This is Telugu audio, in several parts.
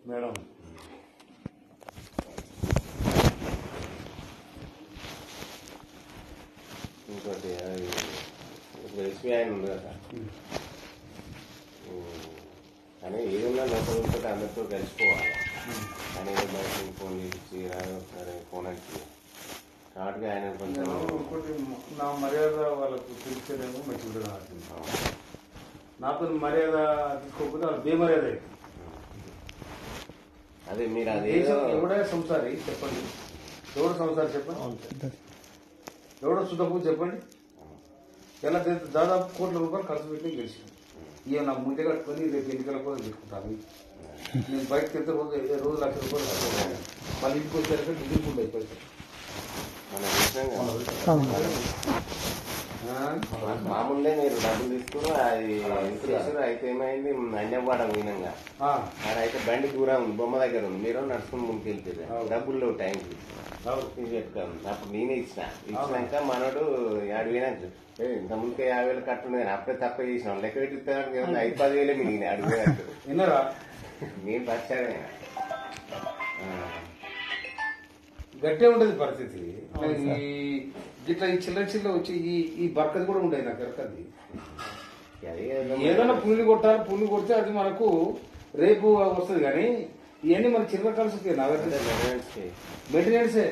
మేడం ఇంకోటి ఇప్పుడు ఎస్బీఐ ఉంది కదా కానీ ఏదన్నా లోపల ఉంటే అందరితో కలిసిపోవాలి కానీ బయట ఫోన్ చేసి సరే ఫోన్ అంటే కాబట్టి ఆయన కొంచెం ఇంకోటి నా మర్యాద వాళ్ళకు తెలిసేదేమో మంచిగా నాతో మర్యాద తీసుకోకపోతే వాళ్ళు బేమర్యాద అవుతుంది. అదే మీరు అది ఎవడే సంసారి చెప్పండి, ఎవడు సంసారి చెప్పండి, ఎవడో సుధపు చెప్పండి. ఎలా దాదాపు కోట్ల రూపాయలు ఖర్చు పెట్టి గెలిచింది. ఇక నా ముందే కట్టుకొని రేపు ఎన్నికల కోసం పెట్టుకుంటాను. నేను బయటకు వెళ్తే రోజు ₹1,00,000 కట్టుకుంటాను. మళ్ళీ ఇంటికి వచ్చాక డీజిల్ ఫుడ్ అయిపోయింది. మామూలుగా మీరు డబ్బులు తీసుకుని అది చేసారు. అయితే ఏమైంది అన్యవాడం వినంగా అయితే బండి దూరం ఉంది, బొమ్మ దగ్గర ఉంది, మీరు నడుచుకుని ముందుకు వెళ్తే డబ్బులు లేవు టైంకి పెట్టుకోండి. అప్పుడు నేనే ఇచ్చినాక మనోడు 50,000 ఇంత ముందుకే 50,000 కట్టుండే అప్పుడే తప్ప చేసిన లెక్క పెట్టిస్తాను 5-10,000 మిగిలినాయి అడిగినట్టు విన్నారా. నేను పచ్చాడే గట్టే ఉండదు పరిస్థితి. ఇట్లా ఈ చిల్లర వచ్చి ఈ బర్కది కూడా ఉండేది నాకు ఎరకది. ఏదైనా పుల్లి కొట్టాలి, పుల్లి కొడితే అది మనకు రేపు వస్తుంది. కానీ ఇవన్నీ మన చిల్లర కలిసి నా మెయింటెనెన్సే.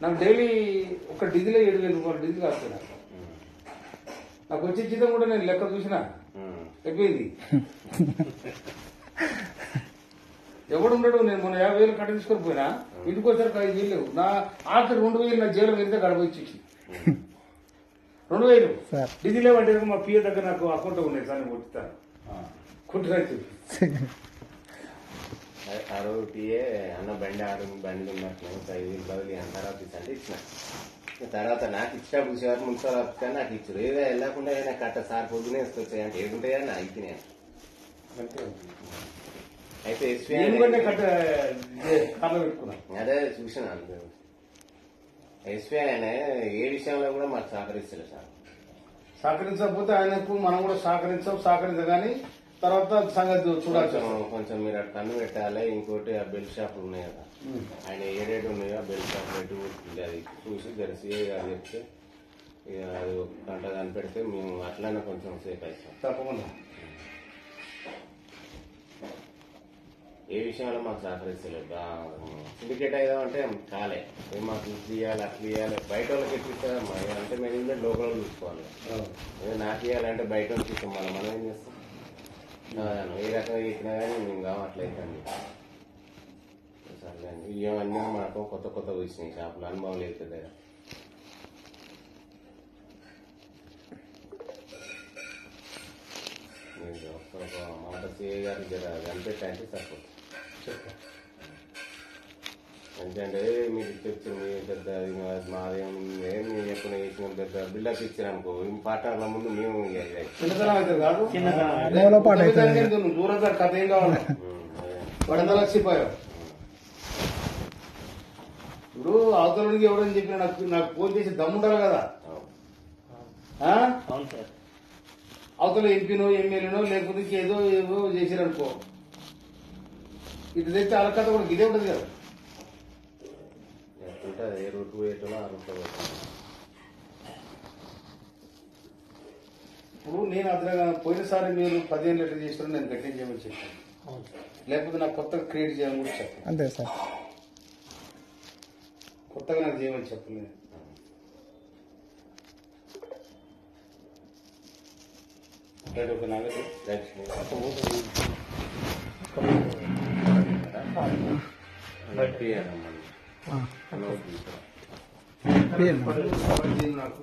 నాకు డైలీ ఒక డీజిలే ₹7,000 డీజిల్ కాస్తాయి. నాకు వచ్చే జీతం కూడా నేను లెక్క చూసినా అయిపోయింది. ఎవడు ఉండడు. నేను మొన్న 50,000 కట్ట తీసుకొని పోయినా ఇంటికి వచ్చారు 5,000 లేవు. నా ఆఖరి 2,000 నా జైలు వెళ్తే గడప ఇచ్చి 2,000 డీజిల్ లేవంటే మా పిఏ దగ్గర నాకు అకౌంట్ ఉన్నాయి సార్, నేను కొట్టుతాను కుట్టినా చెప్పి ఆ రోజు పిఏ అన్న బండి బండి ఉన్నట్లు 5,000 బదులు అంటారా అంటే ఇచ్చిన. తర్వాత నాకు ఇచ్చినప్పుడు చూసేవారు మున్సిపల్ ఆఫీస్ నాకు ఇచ్చారు. ఏదో వెళ్ళకుండా నాకు కట్ట సార్ పొద్దునే వేసుకొచ్చాయి అంటే ఏదుంటాయా నా ఇచ్చినా. అయితే అదే చూసిన ఎస్బీఐ ఆయన ఏ విషయంలో కూడా మాకు సహకరిస్తలేదు సార్. సహకరించకపోతే ఆయనకు మనం కూడా సహకరించగాని తర్వాత సంగతి చూడాలి. కొంచెం మీరు అటు కన్ను పెట్టాలి. ఇంకోటి ఆ బెల్ట్ షాపులు ఉన్నాయి కదా, ఆయన ఏడేడు ఉన్నాయో ఆ బెల్ట్ షాప్ పెట్టి కూర్చుంది. అది చూసి జరిసి అది చెప్తే అది ఒక గంట కనిపెడితే మేము అట్లనే కొంచెం సేఫ్ అవుతాం. తప్పకుండా ఏ విషయంలో మాకు సహకరిస్తలేదు. సిండికేట్ అయ్యామంటే కాలే మాకు ఇట్లు ఇవ్వాలి అట్లు ఇవ్వాలి. బయట వాళ్ళకి ఎట్లిస్తారమ్మా అంటే మేము లోకల్ చూసుకోవాలి. నాకు ఇవ్వాలంటే బయట వాళ్ళకి ఇస్తాం. మనం ఏం చేస్తాం ఏ రకంగా ఇచ్చినా కానీ మేము కావట్లేదు అండి. సరే అండి ఇవన్నీ మనకు కొత్త వచ్చినాయి షాపులు, అనుభవం లేదు కదా. మాట సిఐ గారికి కనిపెట్టంటే సరిపోతుంది. ఎందుకంటే మీరు చెప్తుంది పెద్ద మాదేం మేము ఎప్పుడు వేసిన పెద్ద బిల్డప్ ఇచ్చారు అనుకో పాటల ముందు మేము దూరంగా కథ ఏం కావాలి వడదలక్షిపోయావు. ఇప్పుడు అవతల నుంచి ఎవరని చెప్పిన నాకు ఫోన్ చేసి దమ్ముంటారు కదా. అవతల ఎంపీనో ఎమ్మెల్యేనో లేకపోతే ఏదో చేసిరనుకో ఇటు తెస్తే వాళ్ళ కథ కూడా ఇదే ఉంటుంది కదా. ఏ రూట్ పోయేటో ఆ రూట్లో ఇప్పుడు నేను అదనంగా పోయినసారి మీరు 15 లీటర్లు చేసిన నేను కట్టించేయమని చెప్పాను. లేకపోతే నాకు కొత్తగా క్రియేట్ చేయమని కూడా చెప్పాను. అంతే సార్, కొత్తగా నాకు చేయమని చెప్పలేదు. ఒక నగదు నాకు